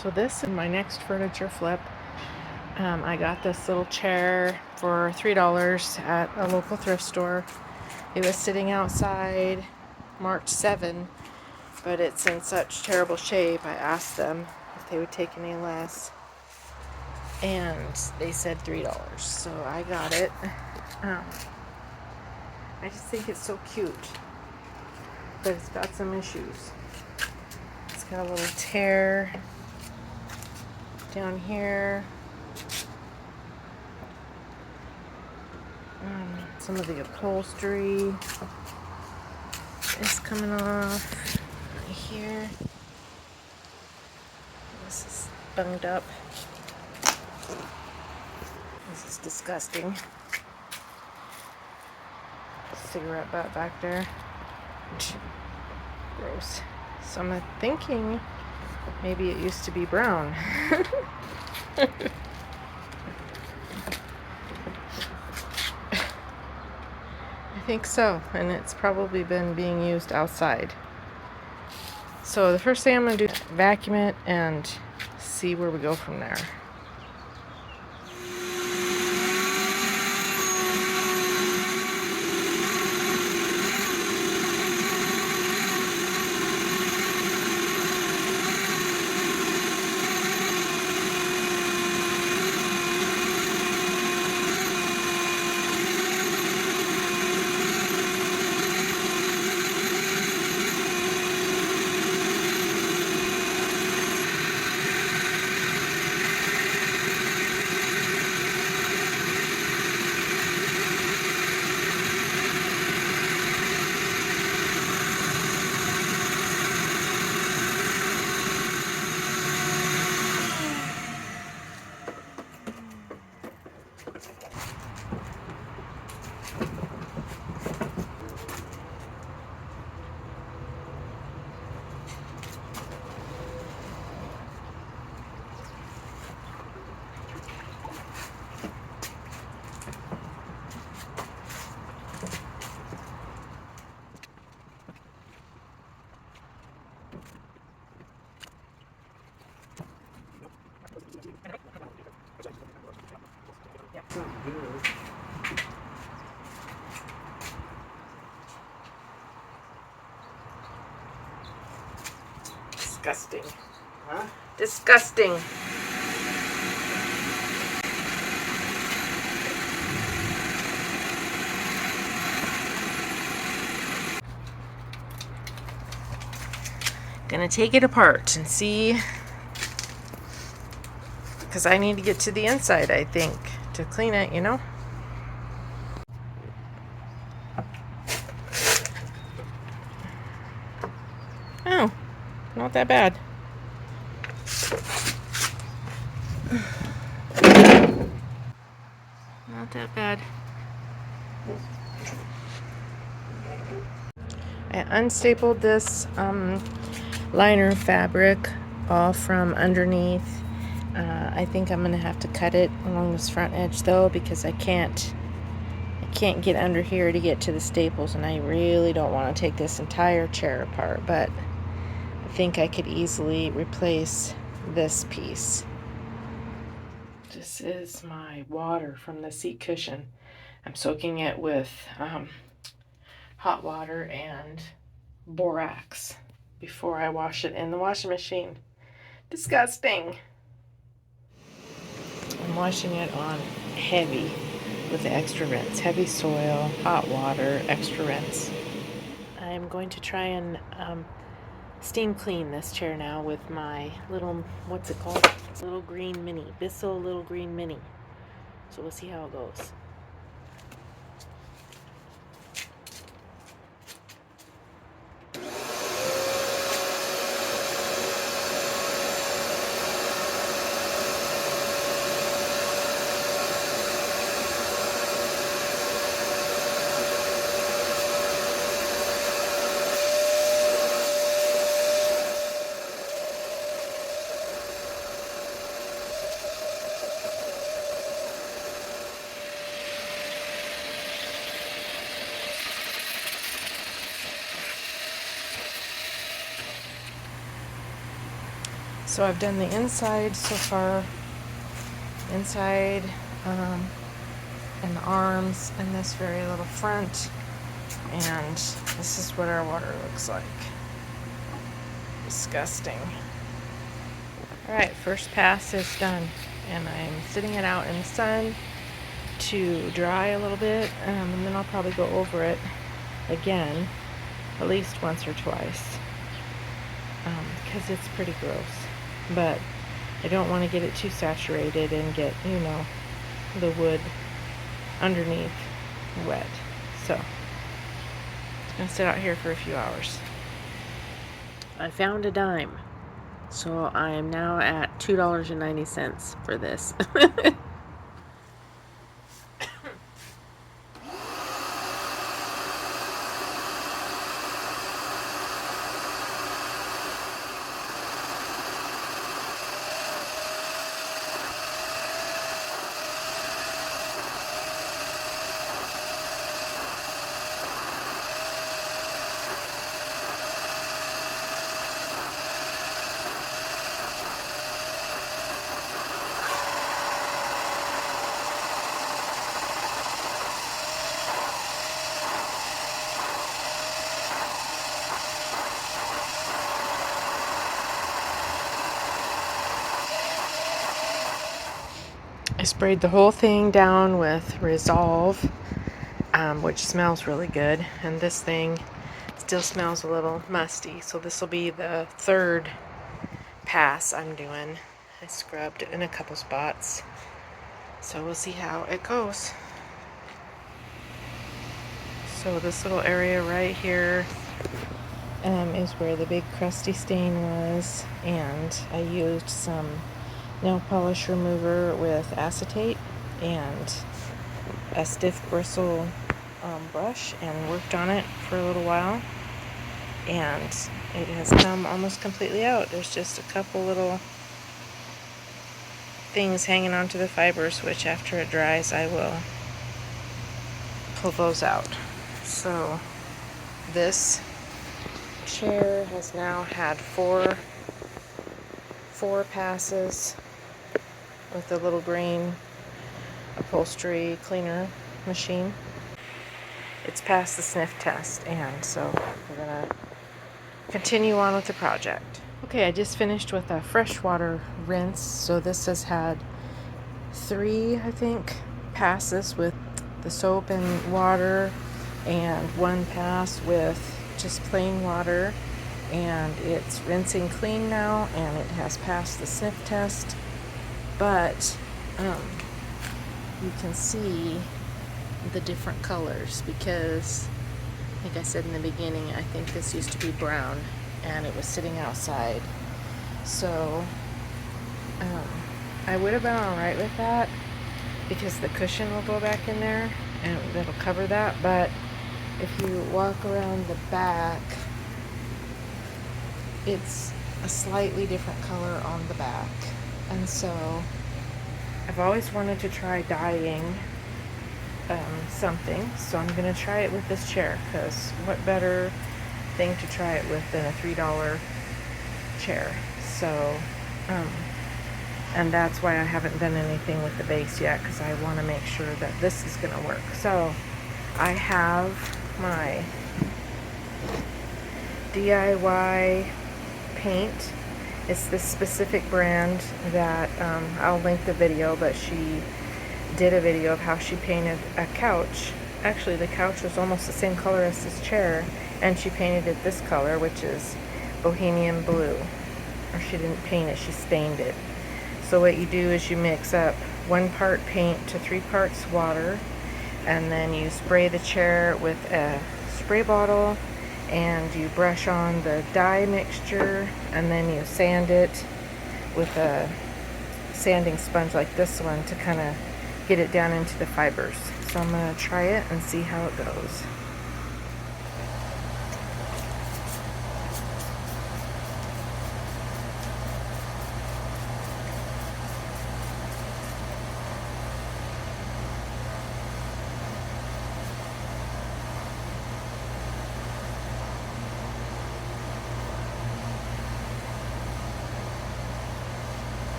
So this is my next furniture flip. I got this little chair for $3 at a local thrift store. It was sitting outside, marked 7, but it's in such terrible shape. I asked them if they would take any less, and they said $3. So I got it. I just think it's so cute, but it's got some issues. It's got a little tear down here. Some of the upholstery is coming off right here. This is bunged up. This is disgusting. Cigarette butt back there. Gross. So I'm thinking maybe it used to be brown. I think so, and it's probably been being used outside. So the first thing I'm going to do is vacuum it and see where we go from there. Disgusting. Huh? Disgusting. Gonna take it apart and see, because I need to get to the inside, I think, to clean it, you know? Oh, not that bad. Not that bad. I unstapled this liner fabric off from underneath. I think I'm gonna have to cut it along this front edge though, because I can't get under here to get to the staples, and I really don't want to take this entire chair apart, but I think I could easily replace this piece. This is my water from the seat cushion. I'm soaking it with hot water and borax before I wash it in the washing machine. Disgusting. I'm washing it on heavy with the extra rinse. Heavy soil, hot water, extra rinse. I'm going to try and steam clean this chair now with my little, what's it called? Little green mini. Bissell little green mini. So we'll see how it goes. So I've done the inside so far, inside and the arms and this very little front, and this is what our water looks like. Disgusting. Alright, first pass is done, and I'm sitting it out in the sun to dry a little bit, and then I'll probably go over it again at least once or twice, because it's pretty gross. But I don't want to get it too saturated and get, you know, the wood underneath wet. So it's going to sit out here for a few hours. I found a dime. So I am now at $2.90 for this. I sprayed the whole thing down with Resolve, which smells really good, and this thing still smells a little musty, so this will be the third pass I'm doing. I scrubbed in a couple spots, so we'll see how it goes. So this little area right here is where the big crusty stain was, and I used some nail polish remover with acetate and a stiff bristle brush and worked on it for a little while, and it has come almost completely out. There's just a couple little things hanging onto the fibers, which after it dries I will pull those out. So this chair has now had four passes with the little green upholstery cleaner machine. It's passed the sniff test, and so we're gonna continue on with the project. Okay, I just finished with a freshwater rinse. So this has had 3, I think, passes with the soap and water, and 1 pass with just plain water, and it's rinsing clean now, and it has passed the sniff test. But you can see the different colors, because like I said in the beginning, I think this used to be brown and it was sitting outside. So I would have been alright with that, because the cushion will go back in there and that'll cover that. But if you walk around the back, it's a slightly different color on the back. And so I've always wanted to try dyeing something, so I'm going to try it with this chair, because what better thing to try it with than a $3 chair. So and that's why I haven't done anything with the base yet, because I want to make sure that this is going to work. So I have my DIY paint. It's this specific brand that I'll link the video, but she did a video of how she painted a couch. Actually, the couch was almost the same color as this chair, and she painted it this color, which is Bohemian Blue. Or she didn't paint it, she stained it. So what you do is you mix up 1 part paint to 3 parts water, and then you spray the chair with a spray bottle, and you brush on the dye mixture, and then you sand it with a sanding sponge like this one to kind of get it down into the fibers. So I'm going to try it and see how it goes.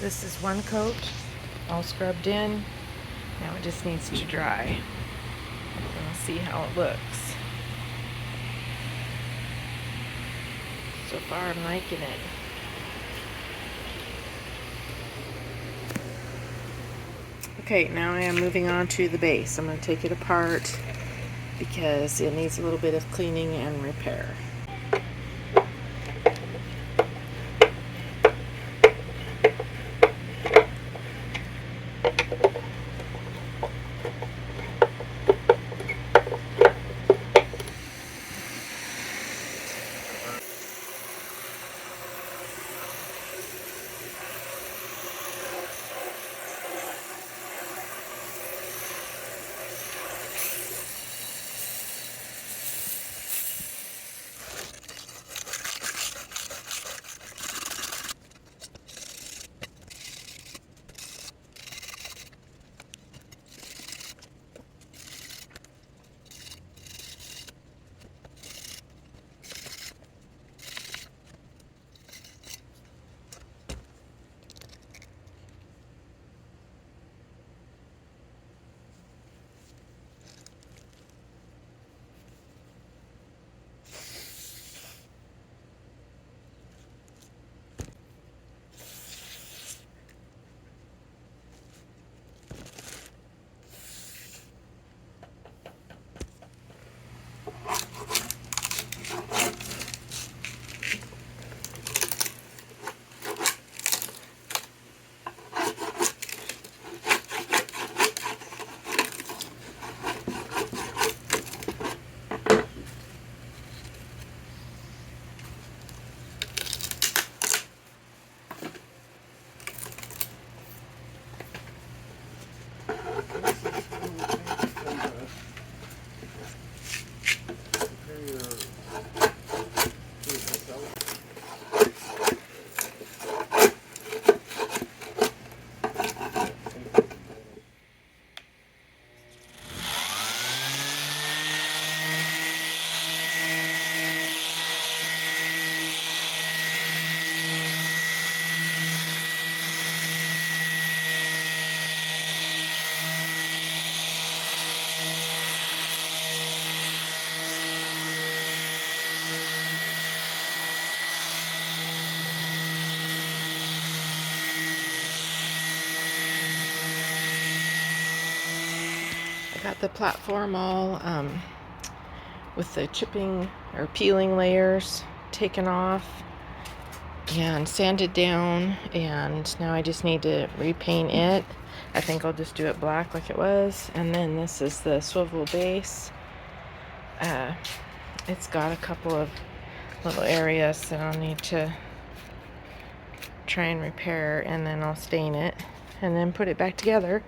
This is one coat, all scrubbed in. Now it just needs to dry. We'll see how it looks. So far I'm liking it. Okay, now I am moving on to the base. I'm going to take it apart because it needs a little bit of cleaning and repair. I got the platform all with the chipping or peeling layers taken off and sanded down, and now I just need to repaint it. I think I'll just do it black like it was. And then this is the swivel base. It's got a couple of little areas that I'll need to try and repair, and then I'll stain it and then put it back together.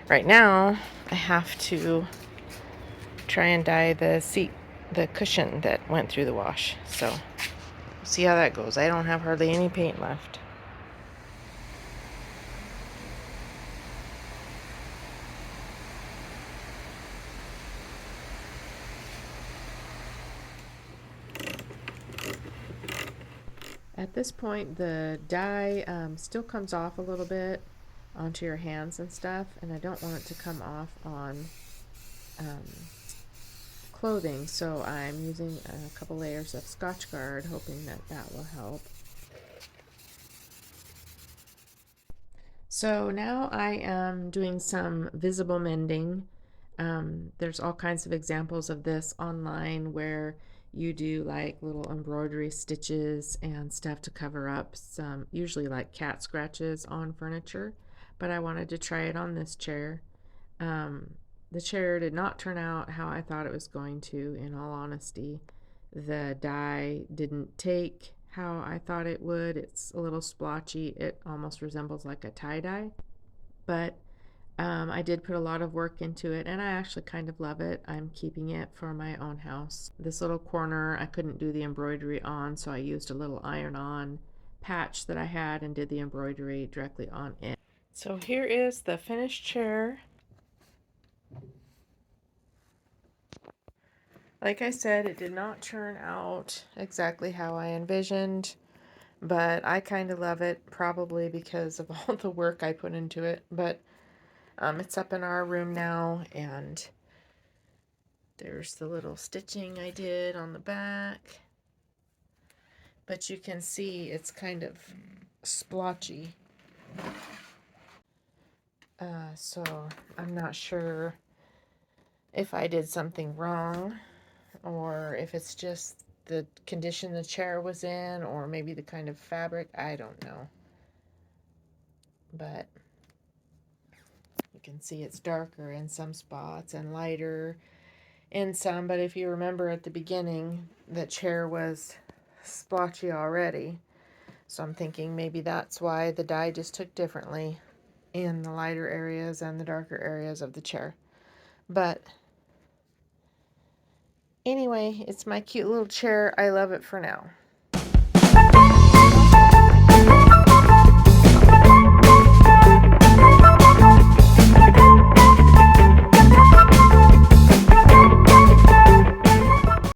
Right now I have to try and dye the cushion that went through the wash, so we'll see how that goes. I don't have hardly any paint left. At this point, the dye still comes off a little bit onto your hands and stuff, and I don't want it to come off on clothing, so I'm using a couple layers of Scotch Guard, hoping that that will help. So now I am doing some visible mending. There's all kinds of examples of this online where you do like little embroidery stitches and stuff to cover up some, usually like cat scratches on furniture, but I wanted to try it on this chair. The chair did not turn out how I thought it was going to, in all honesty. The dye didn't take how I thought it would. It's a little splotchy. It almost resembles like a tie-dye, but I did put a lot of work into it, and I actually kind of love it. I'm keeping it for my own house. This little corner I couldn't do the embroidery on, so I used a little iron-on patch that I had and did the embroidery directly on it. So here is the finished chair. Like I said, it did not turn out exactly how I envisioned, but I kind of love it, probably because of all the work I put into it. But it's up in our room now, and there's the little stitching I did on the back. But you can see it's kind of splotchy. So I'm not sure if I did something wrong, or if it's just the condition the chair was in, or maybe the kind of fabric. I don't know. But you can see it's darker in some spots and lighter in some. But if you remember at the beginning, the chair was splotchy already. So I'm thinking maybe that's why the dye just took differently in the lighter areas and the darker areas of the chair. But anyway, it's my cute little chair. I love it for now.